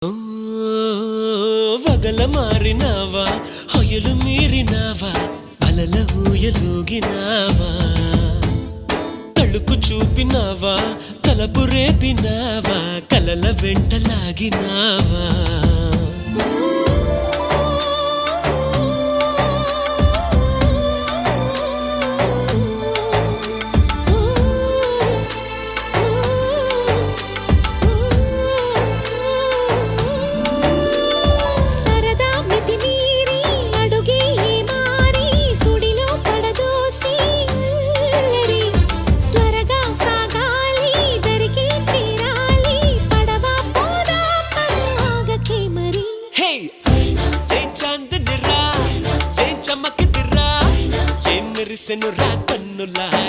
ఓ వగల మారినావా హొయలు మీరినావా అలల ఊయలూగినావా తళుకు చూపినావా తలపు రేపినావా కలల వెంటలాగినావా మెరిసెను రా కన్నులా